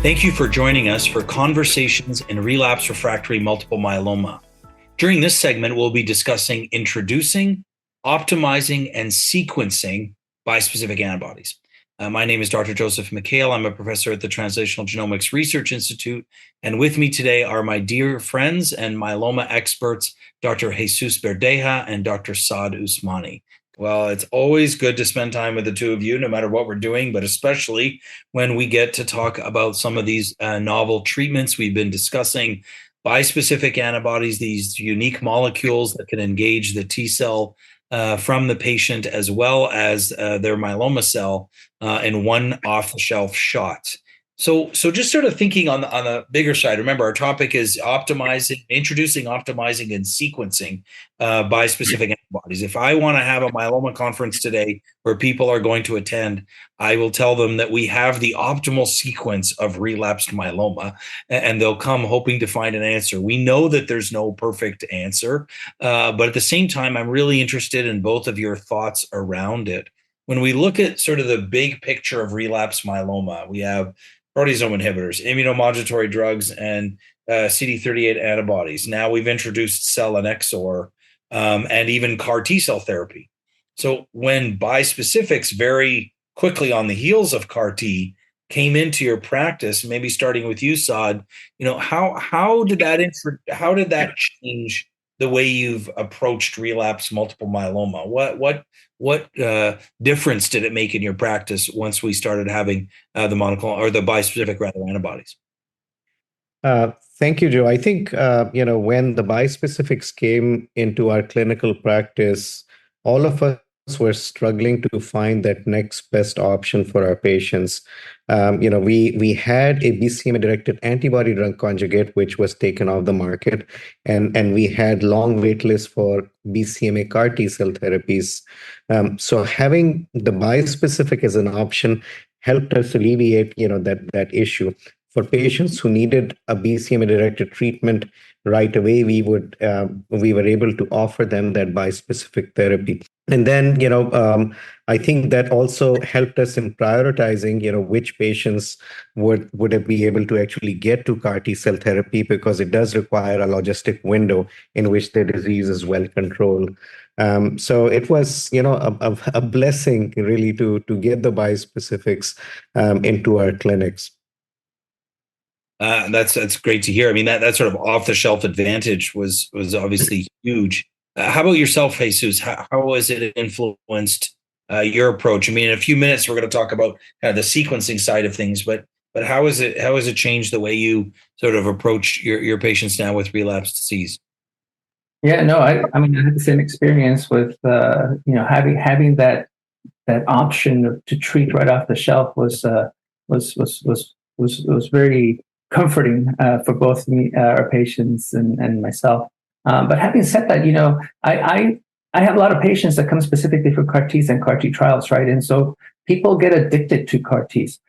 Thank you for joining us for Conversations in Relapsed Refractory Multiple Myeloma. During this segment, we'll be discussing introducing, optimizing, and sequencing bispecific antibodies. My name is Dr. Joseph Mikhael. I'm a professor at the Translational Genomics Research Institute. And with me today are my dear friends and myeloma experts, Dr. Jesús Berdeja and Dr. Saad Usmani. Well, it's always good to spend time with the two of you, no matter what we're doing, but especially when we get to talk about some of these novel treatments we've been discussing, bispecific antibodies, these unique molecules that can engage the T cell from the patient as well as their myeloma cell in one off-the-shelf shot. So just sort of thinking on the bigger side, remember our topic is introducing, optimizing, and sequencing bispecific antibodies. If I want to have a myeloma conference today where people are going to attend, I will tell them that we have the optimal sequence of relapsed myeloma, and they'll come hoping to find an answer. We know that there's no perfect answer, but at the same time, I'm really interested in both of your thoughts around it. When we look at sort of the big picture of relapsed myeloma, we have proteasome inhibitors, immunomodulatory drugs, and CD38 antibodies. Now we've introduced selinexor and even CAR T cell therapy. So when bispecifics very quickly on the heels of CAR T came into your practice, maybe starting with you, Saad, how did that change the way you've approached relapsed multiple myeloma? What difference did it make in your practice once we started having the monoclonal or the bispecific antibodies? Thank you, Joe. I think when the bispecifics came into our clinical practice, all of us were struggling to find that next best option for our patients. We had a BCMA-directed antibody drug conjugate, which was taken off the market, and we had long wait lists for BCMA CAR T cell therapies. So having the bispecific as an option helped us alleviate, that issue. For patients who needed a BCMA-directed treatment right away, we were able to offer them that bispecific therapy. And then, I think that also helped us in prioritizing, which patients would be able to actually get to CAR T cell therapy, because it does require a logistic window in which their disease is well controlled. So it was, a blessing really to get the bispecifics into our clinics. That's great to hear. I mean, that sort of off-the-shelf advantage was obviously huge. How about yourself, Jesus? How has it influenced your approach? I mean, in a few minutes, we're going to talk about kind of the sequencing side of things, but how has it changed the way you sort of approach your patients now with relapsed disease? Yeah, no, I mean, I had the same experience with having that option to treat right off the shelf was very comforting for both me, our patients, and myself. But having said that, I have a lot of patients that come specifically for CAR Ts and CAR T trials, right? And so people get addicted to CAR Ts.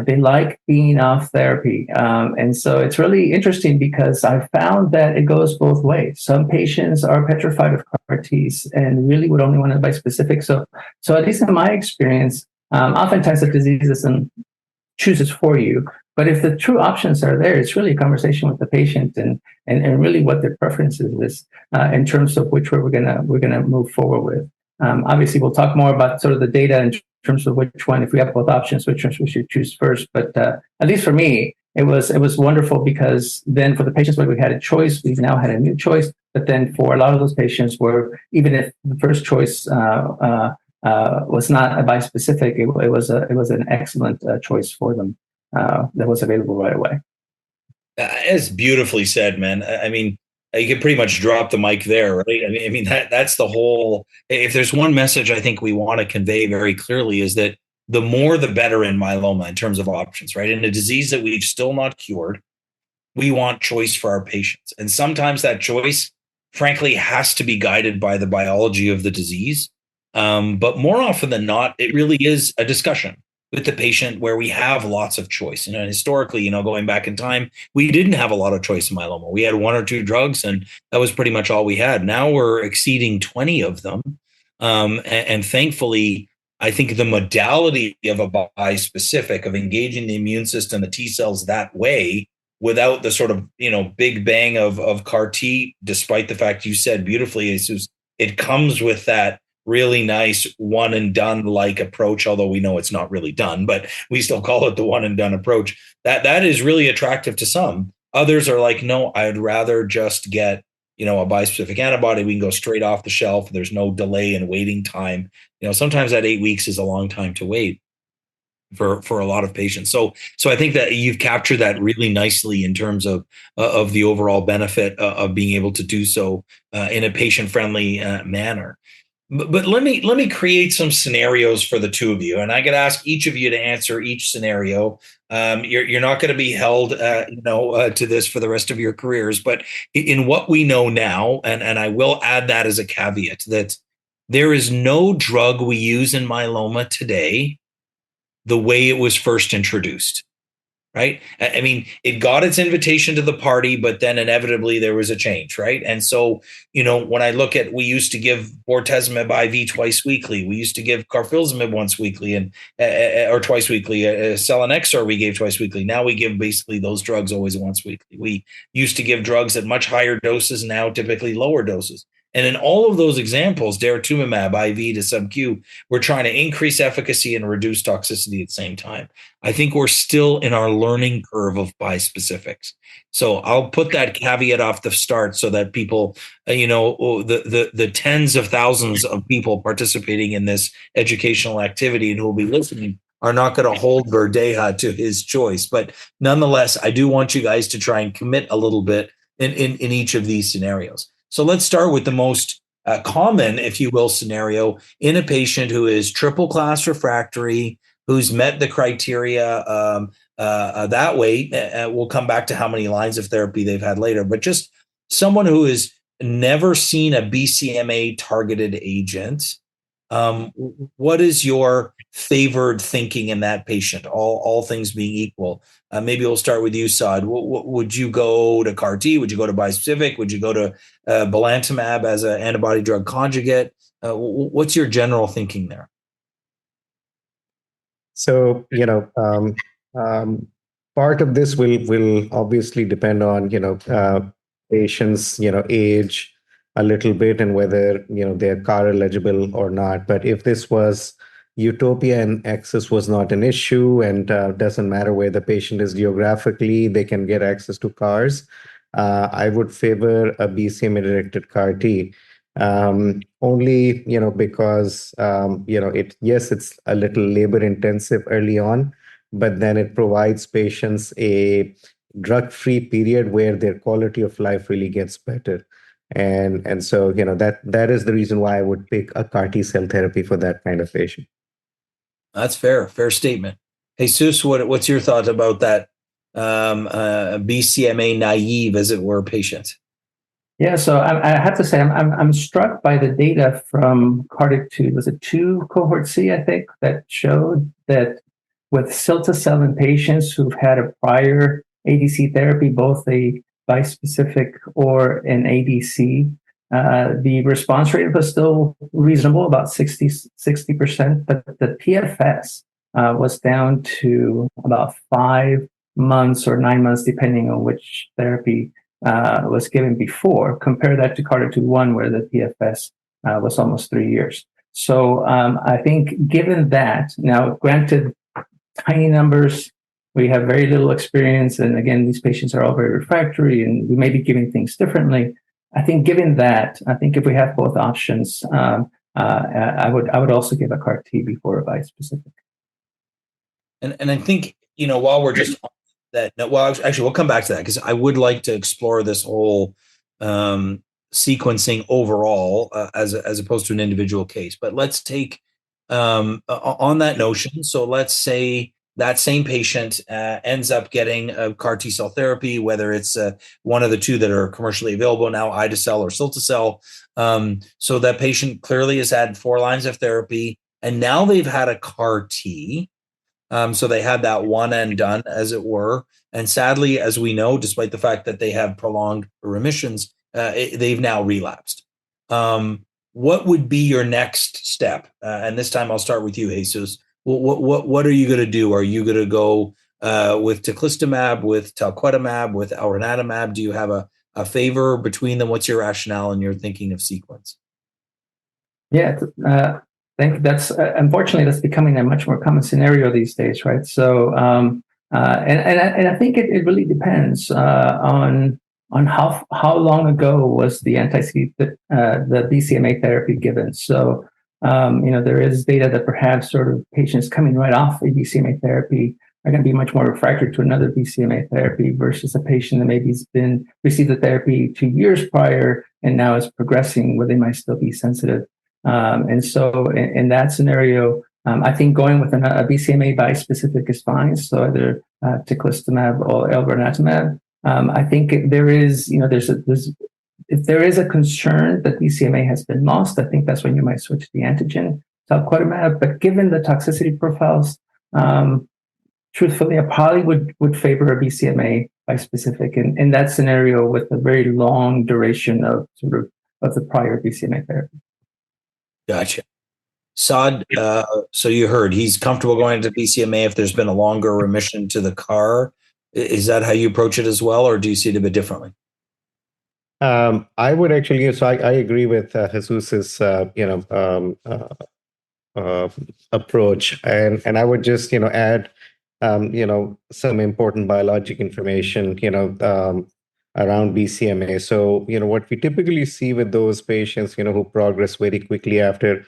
They like being off therapy. And so it's really interesting because I found that it goes both ways. Some patients are petrified of CAR Ts and really would only want to bispecific. So at least in my experience, oftentimes the disease chooses for you. But if the true options are there, it's really a conversation with the patient and really what their preferences is in terms of which way we're gonna move forward with. Obviously, we'll talk more about sort of the data in terms of which one, if we have both options, which ones we should choose first. But at least for me, it was wonderful, because then for the patients where we had a choice, we've now had a new choice. But then for a lot of those patients where even if the first choice was not a bispecific, it was an excellent choice for them. That was available right away. It's beautifully said, man. I mean, you can pretty much drop the mic there, right? I mean that's the whole. If there's one message I think we want to convey very clearly, is that the more the better in myeloma in terms of options, right? In a disease that we've still not cured, we want choice for our patients, and sometimes that choice, frankly, has to be guided by the biology of the disease. But more often than not, it really is a discussion with the patient where we have lots of choice. Historically, going back in time, we didn't have a lot of choice in myeloma. We had one or two drugs, and that was pretty much all we had. Now we're exceeding 20 of them. And thankfully, I think the modality of a bispecific, of engaging the immune system, the T cells that way, without the sort of, big bang of CAR T, despite the fact you said beautifully, Jesus, it comes with that really nice one and done like approach, although we know it's not really done, but we still call it the one and done approach. That is really attractive to some. Others are like, no, I'd rather just get, a bispecific antibody. We can go straight off the shelf. There's no delay in waiting time. Sometimes that 8 weeks is a long time to wait for a lot of patients. So I think that you've captured that really nicely in terms of the overall benefit of being able to do so in a patient friendly manner. But let me create some scenarios for the two of you, and I could ask each of you to answer each scenario. You're not going to be held, to this for the rest of your careers. But in what we know now, and I will add that as a caveat, that there is no drug we use in myeloma today the way it was first introduced. Right. I mean, it got its invitation to the party, but then inevitably there was a change. Right. And so, when I look at, we used to give bortezomib IV twice weekly. We used to give carfilzomib once weekly or twice weekly. Selinexor we gave twice weekly. Now we give basically those drugs always once weekly. We used to give drugs at much higher doses, now typically lower doses. And in all of those examples, daratumumab IV to sub-Q, we're trying to increase efficacy and reduce toxicity at the same time. I think we're still in our learning curve of bispecifics. So I'll put that caveat off the start so that people, the tens of thousands of people participating in this educational activity and who will be listening are not going to hold Berdeja to his choice. But nonetheless, I do want you guys to try and commit a little bit in each of these scenarios. So let's start with the most common, if you will, scenario in a patient who is triple class refractory, who's met the criteria that way. We'll come back to how many lines of therapy they've had later, but just someone who has never seen a BCMA targeted agent. What is your favored thinking in that patient, all things being equal? Maybe we'll start with you, Saad. Would you go to CAR T? Would you go to bispecific? Would you go to belantamab as an antibody drug conjugate? What's your general thinking there? So, part of this will obviously depend on, patients, age a little bit and whether, they're CAR eligible or not. But if this was utopia and access was not an issue and doesn't matter where the patient is geographically, they can get access to CARs, I would favor a BCMA-directed CAR T. Only, because, it's a little labor intensive early on, but then it provides patients a drug-free period where their quality of life really gets better. And so, that is the reason why I would pick a CAR T cell therapy for that kind of patient. That's fair statement. Jesus, what's your thought about that BCMA naive, as it were, patient? Yeah, so I have to say I'm struck by the data from CARTIC-2. Was it 2 cohort C, I think, that showed that with cilta-cel in patients who've had a prior ADC therapy, both a bispecific or an ADC, the response rate was still reasonable, about 60%, but the PFS was down to about 5 months or 9 months, depending on which therapy was given before. Compare that to CARTIC-2-1, where the PFS was almost 3 years. So I think given that, now granted, tiny numbers, we have very little experience, and again, these patients are all very refractory, and we may be giving things differently. I think given that, I think if we have both options, I would also give a CAR T before a bispecific. And I think, while we're just on that, well, actually, we'll come back to that because I would like to explore this whole sequencing overall as opposed to an individual case. But let's take on that notion. So let's say that same patient ends up getting a CAR T cell therapy, whether it's one of the two that are commercially available now, ide-cel or cilta-cel. So that patient clearly has had 4 lines of therapy, and now they've had a CAR T. So they had that one and done, as it were. And sadly, as we know, despite the fact that they have prolonged remissions, they've now relapsed. what would be your next step? And this time I'll start with you, Jesus. What are you going to do? Are you going to go with teclistamab, with talquetamab, with elranatamab? Do you have a favor between them? What's your rationale and your thinking of sequence? Yeah, I think that's unfortunately that's becoming a much more common scenario these days, right? So, and I think it really depends on how long ago was the the BCMA therapy given. So, there is data that perhaps sort of patients coming right off a BCMA therapy are going to be much more refractory to another BCMA therapy versus a patient that maybe has received the therapy 2 years prior and now is progressing where they might still be sensitive. And so in that scenario, I think going with a BCMA bispecific is fine. So either teclistamab or elranatamab. I think there is, if there is a concern that BCMA has been lost, I think that's when you might switch the antigen talquetamab. But given the toxicity profiles, truthfully, I probably would favor a BCMA bispecific in that scenario with a very long duration of the prior BCMA therapy. Gotcha. Saad, so you heard he's comfortable going to BCMA if there's been a longer remission to the CAR. Is that how you approach it as well, or do you see it a bit differently? I would actually, so I agree with Jesus's, approach, and I would just, add, some important biologic information, around BCMA. So, what we typically see with those patients, who progress very quickly after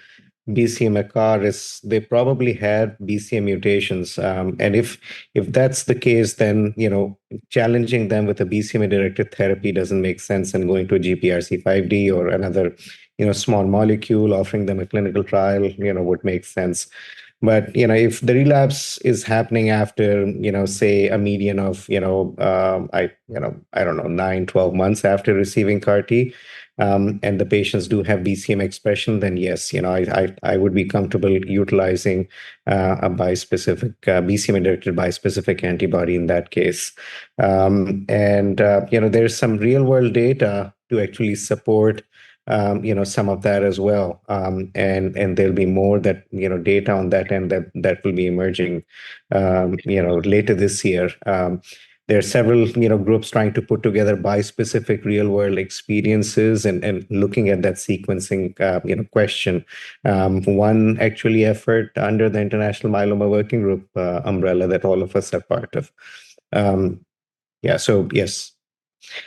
BCMA CAR is they probably had BCM mutations. And if that's the case, then, challenging them with a BCMA-directed therapy doesn't make sense, and going to a GPRC5D or another, small molecule, offering them a clinical trial, would make sense. But, if the relapse is happening after, say a median of, I don't know, 9-12 months after receiving CAR T, and the patients do have BCM expression, then yes, I would be comfortable utilizing a bispecific, BCMA-directed bispecific antibody in that case. There's some real-world data to actually support some of that as well. And there'll be more that, data on that end that will be emerging, later this year. There are several, groups trying to put together bispecific real-world experiences and looking at that sequencing, question. One actually effort under the International Myeloma Working Group umbrella that all of us are part of. So yes.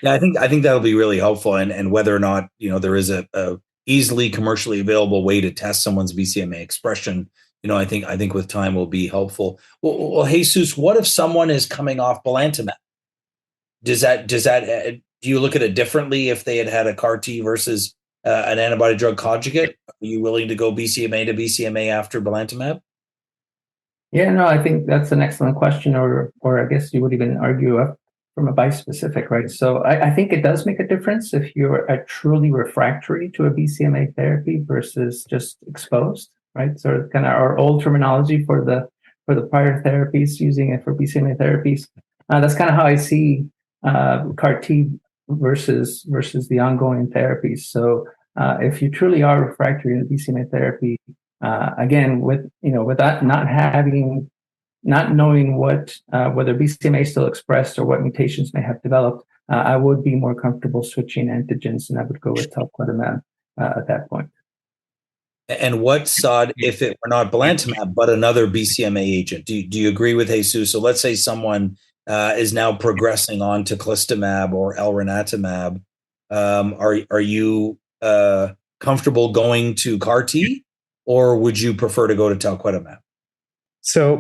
Yeah, I think that'll be really helpful, and whether or not there is a easily commercially available way to test someone's BCMA expression, I think with time will be helpful. Well, Jesus, what if someone is coming off belantamab? Do you look at it differently if they had a CAR T versus an antibody drug conjugate? Are you willing to go BCMA to BCMA after belantamab? Yeah, no, I think that's an excellent question, or I guess you would even argue from a bispecific, right? So I think it does make a difference if you're truly refractory to a BCMA therapy versus just exposed, right? So kind of our old terminology for the prior therapies, using it for BCMA therapies. That's kind of how I see CAR T versus the ongoing therapies. So if you truly are refractory to BCMA therapy, again, with that not knowing whether BCMA is still expressed or what mutations may have developed, I would be more comfortable switching antigens, and I would go with talquetamab at that point. And what, Saad, if it were not belantamab but another BCMA agent? Do you agree with Jesus? So let's say someone is now progressing on to teclistamab or elranatamab. Are you comfortable going to CAR T, or would you prefer to go to talquetamab? So,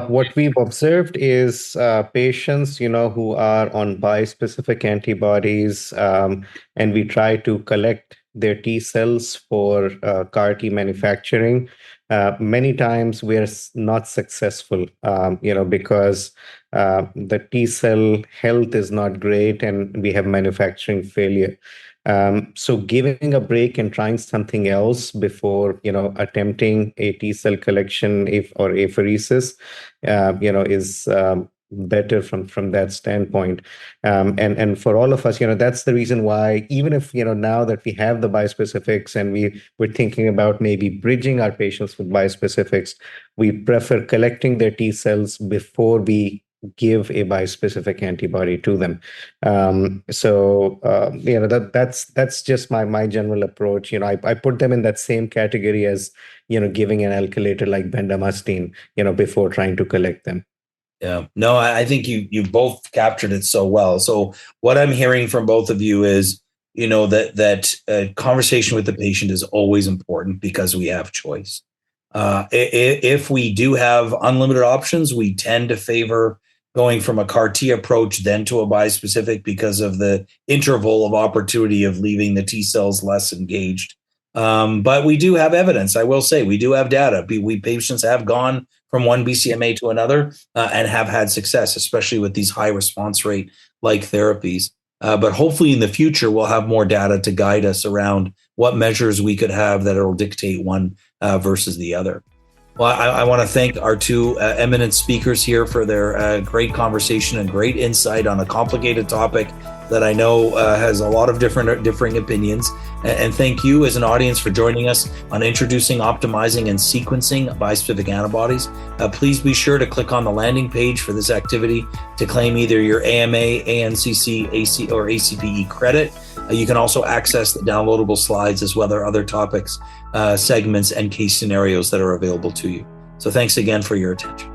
what we've observed is patients, who are on bispecific antibodies, and we try to collect their T cells for CAR T manufacturing. Many times we are not successful, because the T cell health is not great and we have manufacturing failure. So giving a break and trying something else before, attempting a T cell collection or apheresis, is better from that standpoint. And for all of us, that's the reason why, even if, now that we have the bispecifics and we're thinking about maybe bridging our patients with bispecifics, we prefer collecting their T cells before we give a bispecific antibody to them. That's just my general approach. I put them in that same category as, giving an alkylator like bendamustine, before trying to collect them. Yeah, no, I think you both captured it so well. So what I'm hearing from both of you is, that conversation with the patient is always important because we have choice. If we do have unlimited options, we tend to favor going from a CAR T approach then to a bispecific because of the interval of opportunity of leaving the T cells less engaged. But we do have evidence. I will say we do have data. Patients have gone from one BCMA to another and have had success, especially with these high response rate like therapies. But hopefully in the future, we'll have more data to guide us around what measures we could have that will dictate one versus the other. Well, I want to thank our two eminent speakers here for their great conversation and great insight on a complicated topic that I know has a lot of differing opinions. And thank you as an audience for joining us on introducing, optimizing, and sequencing bispecific antibodies. Please be sure to click on the landing page for this activity to claim either your AMA, ANCC, AC, or ACPE credit. You can also access the downloadable slides as well as other topics, segments, and case scenarios that are available to you. So thanks again for your attention.